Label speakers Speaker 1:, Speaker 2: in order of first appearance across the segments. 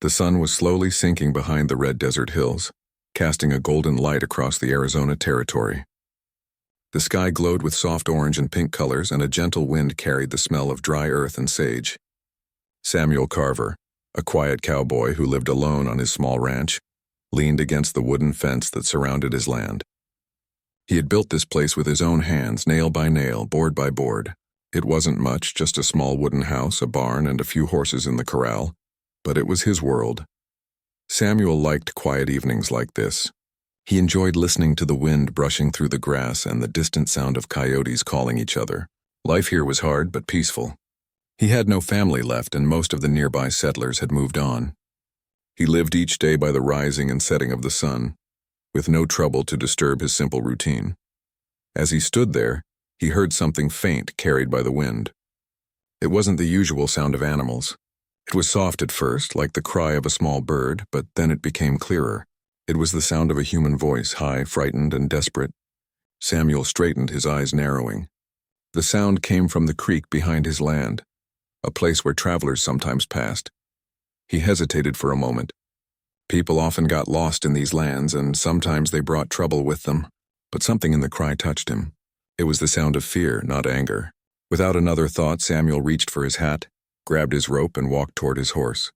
Speaker 1: The sun was slowly sinking behind the red desert hills, casting a golden light across the Arizona territory. The sky glowed with soft orange and pink colors, and a gentle wind carried the smell of dry earth and sage. Samuel Carver, a quiet cowboy who lived alone on his small ranch, leaned against the wooden fence that surrounded his land. He had built this place with his own hands, nail by nail, board by board. It wasn't much, just a small wooden house, a barn, and a few horses in the corral, but it was his world. Samuel liked quiet evenings like this. He enjoyed listening to the wind brushing through the grass and the distant sound of coyotes calling each other. Life here was hard but peaceful. He had no family left, and most of the nearby settlers had moved on. He lived each day by the rising and setting of the sun, with no trouble to disturb his simple routine. As he stood there, he heard something faint carried by the wind. It wasn't the usual sound of animals. It was soft at first, like the cry of a small bird, but then it became clearer. It was the sound of a human voice, high, frightened, and desperate. Samuel straightened, his eyes narrowing. The sound came from the creek behind his land, a place where travelers sometimes passed. He hesitated for a moment. People often got lost in these lands, and sometimes they brought trouble with them, but something in the cry touched him. It was the sound of fear, not anger. Without another thought, Samuel reached for his hat, grabbed his rope, and walked toward his horse.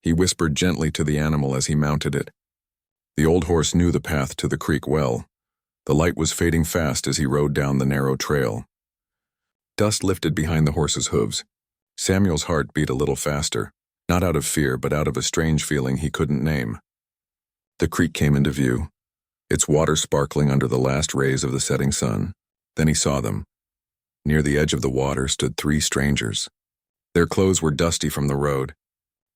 Speaker 1: He whispered gently to the animal as he mounted it. The old horse knew the path to the creek well. The light was fading fast as he rode down the narrow trail. Dust lifted behind the horse's hooves. Samuel's heart beat a little faster, not out of fear, but out of a strange feeling he couldn't name. The creek came into view, its water sparkling under the last rays of the setting sun. Then he saw them. Near the edge of the water stood three strangers. Their clothes were dusty from the road.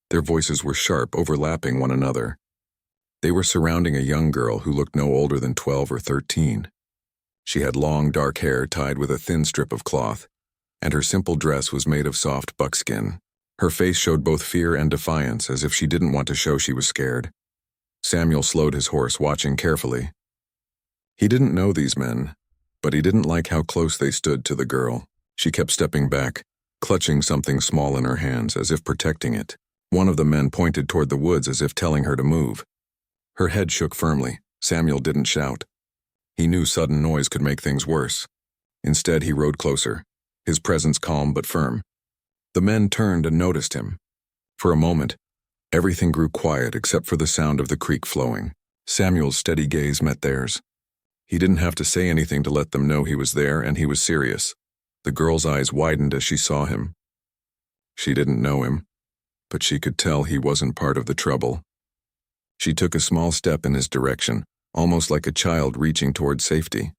Speaker 1: Their voices were sharp, overlapping one another. They were surrounding a young girl who looked no older than 12 or 13. She had long, dark hair tied with a thin strip of cloth, and her simple dress was made of soft buckskin. Her face showed both fear and defiance, as if she didn't want to show she was scared. Samuel slowed his horse, watching carefully. He didn't know these men, but he didn't like how close they stood to the girl. She kept stepping back, clutching something small in her hands, as if protecting it. One of the men pointed toward the woods as if telling her to move. Her head shook firmly. Samuel didn't shout. He knew sudden noise could make things worse. Instead, he rode closer, his presence calm but firm. The men turned and noticed him. For a moment, everything grew quiet except for the sound of the creek flowing. Samuel's steady gaze met theirs. He didn't have to say anything to let them know he was there, and he was serious. The girl's eyes widened as she saw him. She didn't know him, but she could tell he wasn't part of the trouble. She took a small step in his direction, almost like a child reaching toward safety.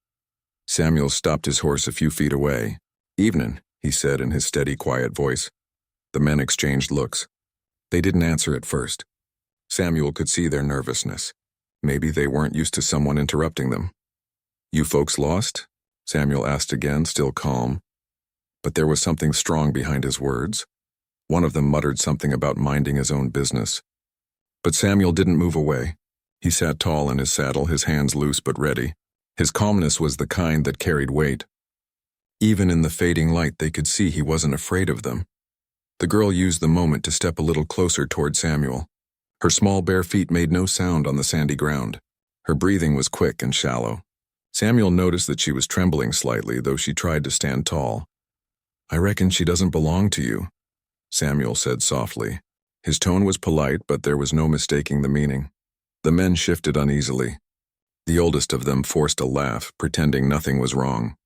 Speaker 1: Samuel stopped his horse a few feet away. "Evenin'," he said in his steady, quiet voice. The men exchanged looks. They didn't answer at first. Samuel could see their nervousness. Maybe they weren't used to someone interrupting them. "You folks lost?" Samuel asked again, still calm. But there was something strong behind his words. One of them muttered something about minding his own business. But Samuel didn't move away. He sat tall in his saddle, his hands loose but ready. His calmness was the kind that carried weight. Even in the fading light, they could see he wasn't afraid of them. The girl used the moment to step a little closer toward Samuel. Her small bare feet made no sound on the sandy ground. Her breathing was quick and shallow. Samuel noticed that she was trembling slightly, though she tried to stand tall. "I reckon she doesn't belong to you," Samuel said softly. His tone was polite, but there was no mistaking the meaning. The men shifted uneasily. The oldest of them forced a laugh, pretending nothing was wrong.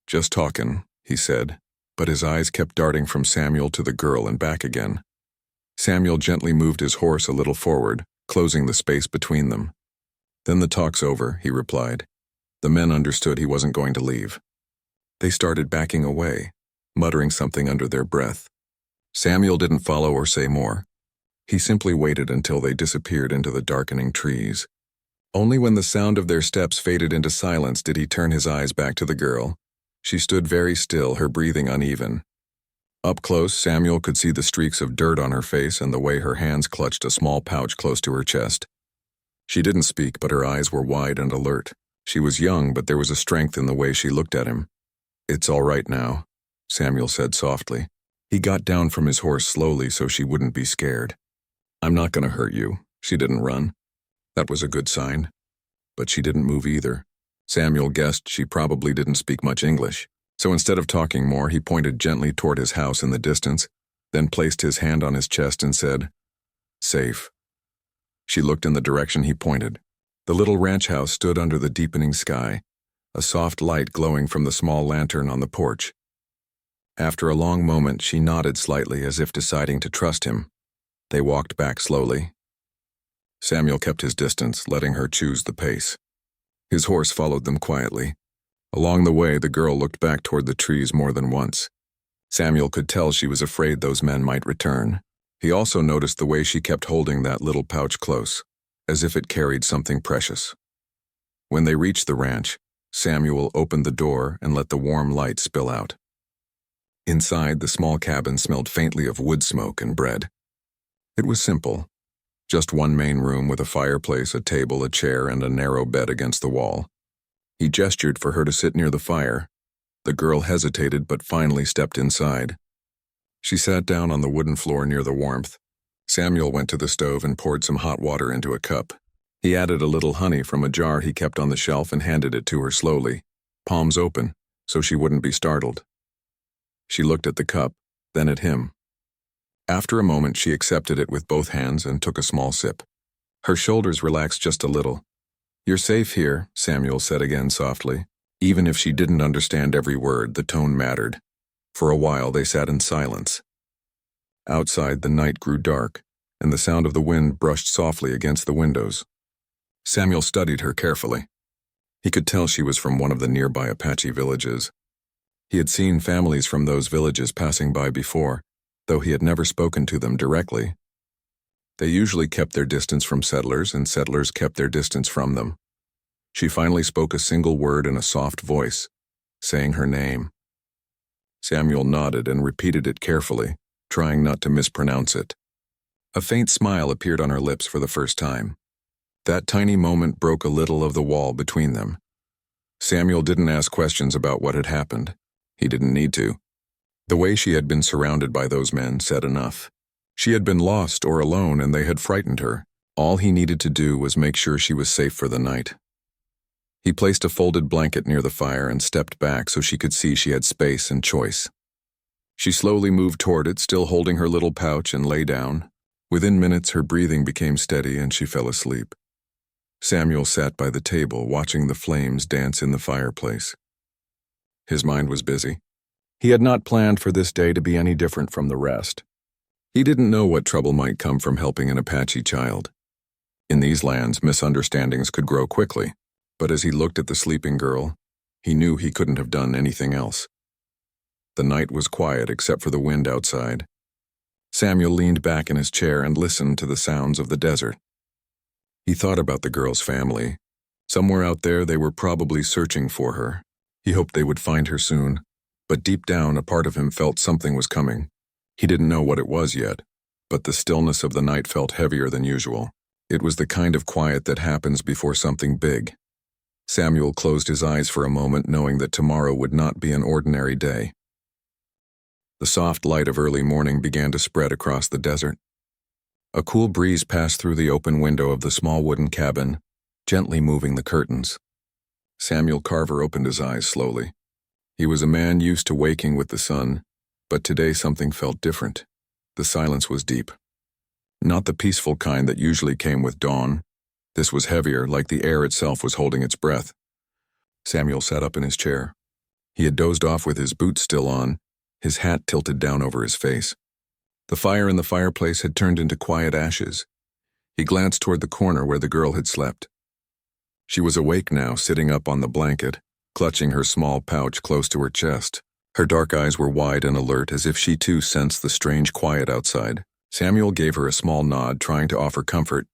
Speaker 1: "Just talkin'," he said, but his eyes kept darting from Samuel to the girl and back again. Samuel gently moved his horse a little forward, closing the space between them. "Then the talk's over," he replied. The men understood he wasn't going to leave. They started backing away, muttering something under their breath. Samuel didn't follow or say more. He simply waited until they disappeared into the darkening trees. Only when the sound of their steps faded into silence did he turn his eyes back to the girl. She stood very still, her breathing uneven. Up close, Samuel could see the streaks of dirt on her face and the way her hands clutched a small pouch close to her chest. She didn't speak, but her eyes were wide and alert. She was young, but there was a strength in the way she looked at him. "It's all right now," Samuel said softly. He got down from his horse slowly so she wouldn't be scared. "I'm not gonna hurt you." She didn't run. That was a good sign. But she didn't move either. Samuel guessed she probably didn't speak much English. So instead of talking more, he pointed gently toward his house in the distance, then placed his hand on his chest and said, "Safe." She looked in the direction he pointed. The little ranch house stood under the deepening sky, a soft light glowing from the small lantern on the porch. After a long moment, she nodded slightly as if deciding to trust him. They walked back slowly. Samuel kept his distance, letting her choose the pace. His horse followed them quietly. Along the way, the girl looked back toward the trees more than once. Samuel could tell she was afraid those men might return. He also noticed the way she kept holding that little pouch close, as if it carried something precious. When they reached the ranch, Samuel opened the door and let the warm light spill out. Inside, the small cabin smelled faintly of wood smoke and bread. It was simple. Just one main room with a fireplace, a table, a chair, and a narrow bed against the wall. He gestured for her to sit near the fire. The girl hesitated but finally stepped inside. She sat down on the wooden floor near the warmth. Samuel went to the stove and poured some hot water into a cup. He added a little honey from a jar he kept on the shelf and handed it to her slowly, palms open, so she wouldn't be startled. She looked at the cup, then at him. After a moment, she accepted it with both hands and took a small sip. Her shoulders relaxed just a little. "You're safe here," Samuel said again softly. Even if she didn't understand every word, the tone mattered. For a while, they sat in silence. Outside, the night grew dark, and the sound of the wind brushed softly against the windows. Samuel studied her carefully. He could tell she was from one of the nearby Apache villages. He had seen families from those villages passing by before, though he had never spoken to them directly. They usually kept their distance from settlers, and settlers kept their distance from them. She finally spoke a single word in a soft voice, saying her name. Samuel nodded and repeated it carefully, trying not to mispronounce it. A faint smile appeared on her lips for the first time. That tiny moment broke a little of the wall between them. Samuel didn't ask questions about what had happened. He didn't need to. The way she had been surrounded by those men said enough. She had been lost or alone and they had frightened her. All he needed to do was make sure she was safe for the night. He placed a folded blanket near the fire and stepped back so she could see she had space and choice. She slowly moved toward it, still holding her little pouch, and lay down. Within minutes, her breathing became steady and she fell asleep. Samuel sat by the table, watching the flames dance in the fireplace. His mind was busy. He had not planned for this day to be any different from the rest. He didn't know what trouble might come from helping an Apache child. In these lands, misunderstandings could grow quickly, but as he looked at the sleeping girl, he knew he couldn't have done anything else. The night was quiet except for the wind outside. Samuel leaned back in his chair and listened to the sounds of the desert. He thought about the girl's family. Somewhere out there, they were probably searching for her. He hoped they would find her soon, but deep down, a part of him felt something was coming. He didn't know what it was yet, but the stillness of the night felt heavier than usual. It was the kind of quiet that happens before something big. Samuel closed his eyes for a moment, knowing that tomorrow would not be an ordinary day. The soft light of early morning began to spread across the desert. A cool breeze passed through the open window of the small wooden cabin, gently moving the curtains. Samuel Carver opened his eyes slowly. He was a man used to waking with the sun, but today something felt different. The silence was deep. Not the peaceful kind that usually came with dawn. This was heavier, like the air itself was holding its breath. Samuel sat up in his chair. He had dozed off with his boots still on, his hat tilted down over his face. The fire in the fireplace had turned into quiet ashes. He glanced toward the corner where the girl had slept. She was awake now, sitting up on the blanket, clutching her small pouch close to her chest. Her dark eyes were wide and alert, as if she too sensed the strange quiet outside. Samuel gave her a small nod, trying to offer comfort,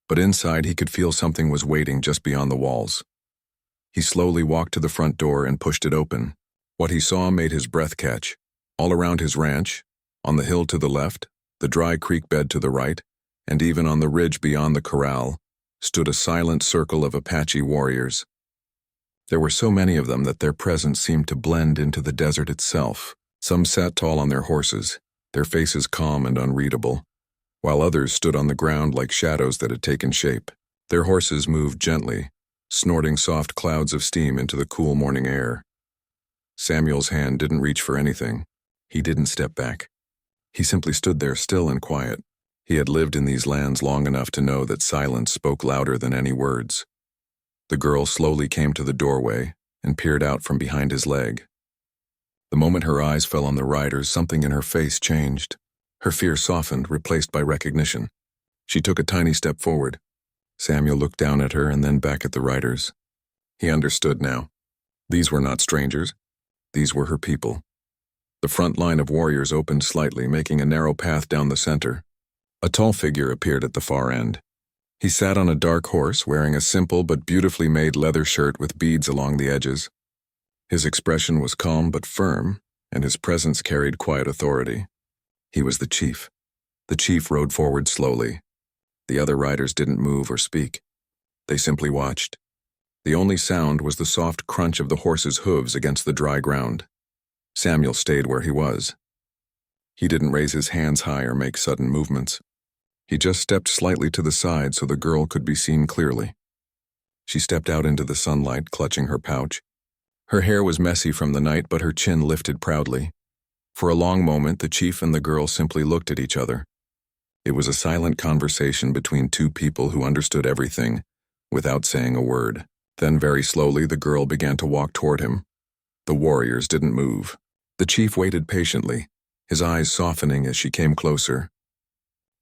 Speaker 1: but inside he could feel something was waiting just beyond the walls. He slowly walked to the front door and pushed it open. What he saw made his breath catch. All around his ranch, on the hill to the left, the dry creek bed to the right, and even on the ridge beyond the corral, stood a silent circle of Apache warriors. There were so many of them that their presence seemed to blend into the desert itself. Some sat tall on their horses, their faces calm and unreadable. while others stood on the ground like shadows that had taken shape. Their horses moved gently, snorting soft clouds of steam into the cool morning air. Samuel's hand didn't reach for anything. He didn't step back. He simply stood there still and quiet. He had lived in these lands long enough to know that silence spoke louder than any words. The girl slowly came to the doorway and peered out from behind his leg. The moment her eyes fell on the riders, something in her face changed. Her fear softened, replaced by recognition. She took a tiny step forward. Samuel looked down at her and then back at the riders. He understood now. These were not strangers. These were her people. The front line of warriors opened slightly, making a narrow path down the center. A tall figure appeared at the far end. He sat on a dark horse, wearing a simple but beautifully made leather shirt with beads along the edges. His expression was calm but firm, and his presence carried quiet authority. He was the chief. The chief rode forward slowly. The other riders didn't move or speak. They simply watched. The only sound was the soft crunch of the horse's hooves against the dry ground. Samuel stayed where he was. He didn't raise his hands high or make sudden movements. He just stepped slightly to the side so the girl could be seen clearly. She stepped out into the sunlight, clutching her pouch. Her hair was messy from the night, but her chin lifted proudly. For a long moment, the chief and the girl simply looked at each other. It was a silent conversation between two people who understood everything, without saying a word. Then very slowly, the girl began to walk toward him. The warriors didn't move. The chief waited patiently, his eyes softening as she came closer.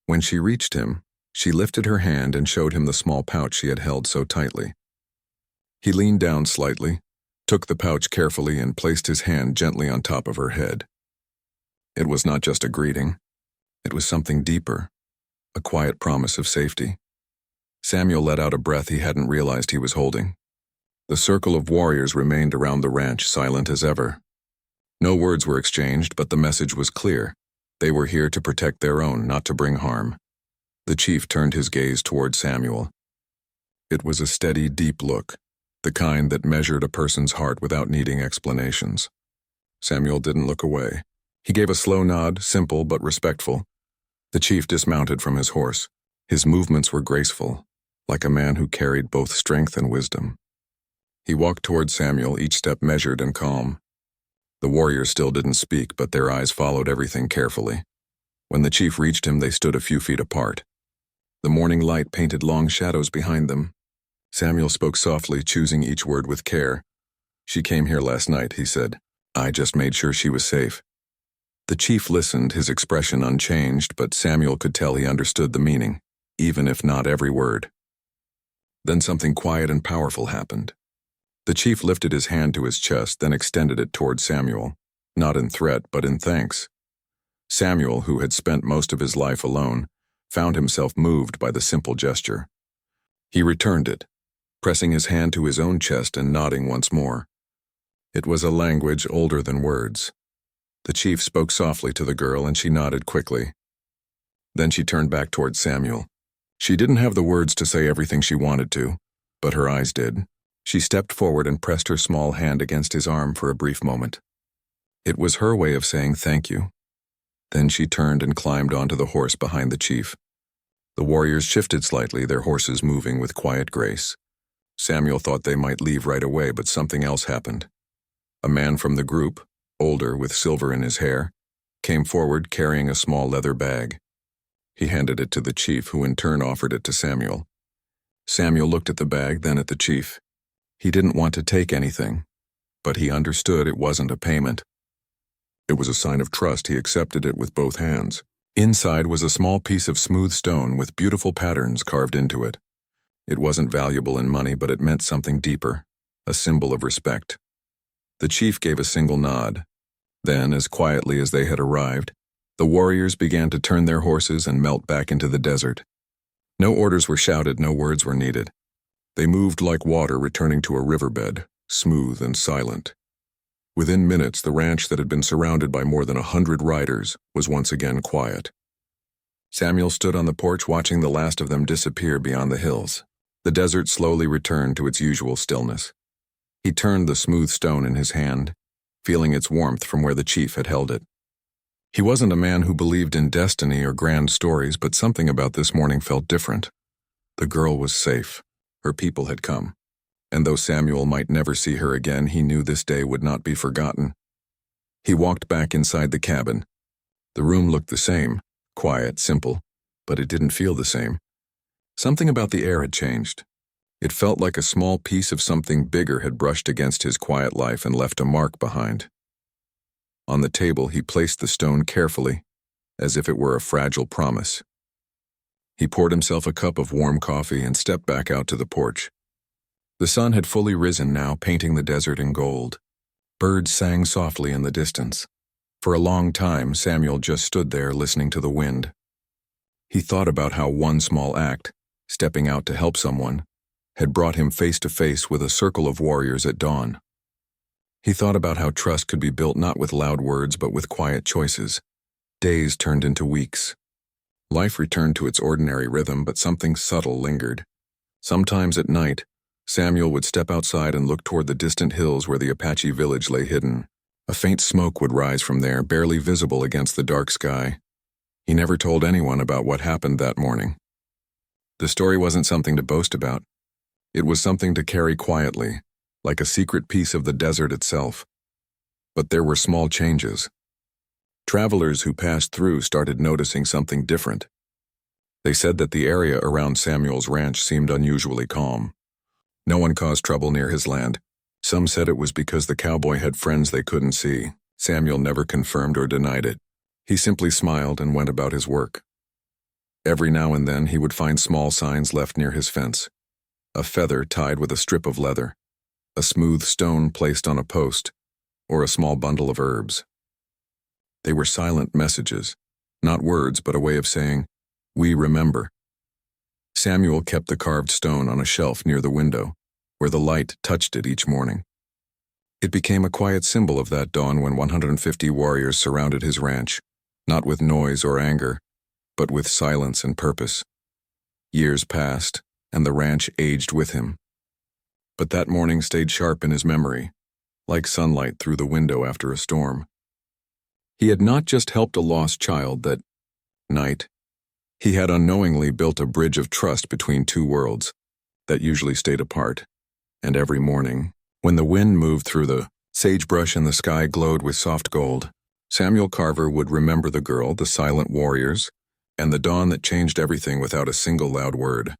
Speaker 1: When she reached him, she lifted her hand and showed him the small pouch she had held so tightly. He leaned down slightly, took the pouch carefully, and placed his hand gently on top of her head. It was not just a greeting. It was something deeper, a quiet promise of safety. Samuel let out a breath he hadn't realized he was holding. The circle of warriors remained around the ranch, silent as ever. No words were exchanged, but the message was clear. They were here to protect their own, not to bring harm. The chief turned his gaze toward Samuel. It was a steady, deep look, the kind that measured a person's heart without needing explanations. Samuel didn't look away. He gave a slow nod, simple but respectful. The chief dismounted from his horse. His movements were graceful, like a man who carried both strength and wisdom. He walked toward Samuel, each step measured and calm. The warriors still didn't speak, but their eyes followed everything carefully. When the chief reached him, they stood a few feet apart. The morning light painted long shadows behind them. Samuel spoke softly, choosing each word with care. "She came here last night," he said. "I just made sure she was safe." The chief listened, his expression unchanged, but Samuel could tell he understood the meaning, even if not every word. Then something quiet and powerful happened. The chief lifted his hand to his chest, then extended it toward Samuel, not in threat, but in thanks. Samuel, who had spent most of his life alone, found himself moved by the simple gesture. He returned it, pressing his hand to his own chest and nodding once more. It was a language older than words. The chief spoke softly to the girl, and she nodded quickly. Then she turned back toward Samuel. She didn't have the words to say everything she wanted to, but her eyes did. She stepped forward and pressed her small hand against his arm for a brief moment. It was her way of saying thank you. Then she turned and climbed onto the horse behind the chief. The warriors shifted slightly, their horses moving with quiet grace. Samuel thought they might leave right away, but something else happened. A man from the group, older with silver in his hair, came forward carrying a small leather bag. He handed it to the chief, who in turn offered it to Samuel. Samuel looked at the bag, then at the chief. He didn't want to take anything, but he understood it wasn't a payment. It was a sign of trust. He accepted it with both hands. Inside was a small piece of smooth stone with beautiful patterns carved into it. It wasn't valuable in money, but it meant something deeper, a symbol of respect. The chief gave a single nod. Then, as quietly as they had arrived, the warriors began to turn their horses and melt back into the desert. No orders were shouted, no words were needed. They moved like water returning to a riverbed, smooth and silent. Within minutes, the ranch that had been surrounded by more than 100 riders was once again quiet. Samuel stood on the porch watching the last of them disappear beyond the hills. The desert slowly returned to its usual stillness. He turned the smooth stone in his hand, feeling its warmth from where the chief had held it. He wasn't a man who believed in destiny or grand stories, but something about this morning felt different. The girl was safe. Her people had come. And though Samuel might never see her again, he knew this day would not be forgotten. He walked back inside the cabin. The room looked the same, quiet, simple, but it didn't feel the same. Something about the air had changed. It felt like a small piece of something bigger had brushed against his quiet life and left a mark behind. On the table, he placed the stone carefully, as if it were a fragile promise. He poured himself a cup of warm coffee and stepped back out to the porch. The sun had fully risen now, painting the desert in gold. Birds sang softly in the distance. For a long time, Samuel just stood there listening to the wind. He thought about how one small act, stepping out to help someone, had brought him face to face with a circle of warriors at dawn. He thought about how trust could be built not with loud words but with quiet choices. Days turned into weeks. Life returned to its ordinary rhythm, but something subtle lingered. Sometimes at night, Samuel would step outside and look toward the distant hills where the Apache village lay hidden. A faint smoke would rise from there, barely visible against the dark sky. He never told anyone about what happened that morning. The story wasn't something to boast about. It was something to carry quietly, like a secret piece of the desert itself. But there were small changes. Travelers who passed through started noticing something different. They said that the area around Samuel's ranch seemed unusually calm. No one caused trouble near his land. Some said it was because the cowboy had friends they couldn't see. Samuel never confirmed or denied it. He simply smiled and went about his work. Every now and then he would find small signs left near his fence. A feather tied with a strip of leather, a smooth stone placed on a post, or a small bundle of herbs. They were silent messages, not words but a way of saying, "We remember." Samuel kept the carved stone on a shelf near the window, where the light touched it each morning. It became a quiet symbol of that dawn when 150 warriors surrounded his ranch, not with noise or anger, but with silence and purpose. Years passed, and the ranch aged with him. But that morning stayed sharp in his memory, like sunlight through the window after a storm. He had not just helped a lost child that night. He had unknowingly built a bridge of trust between two worlds that usually stayed apart. And every morning, when the wind moved through the sagebrush and the sky glowed with soft gold, Samuel Carver would remember the girl, the silent warriors, and the dawn that changed everything without a single loud word.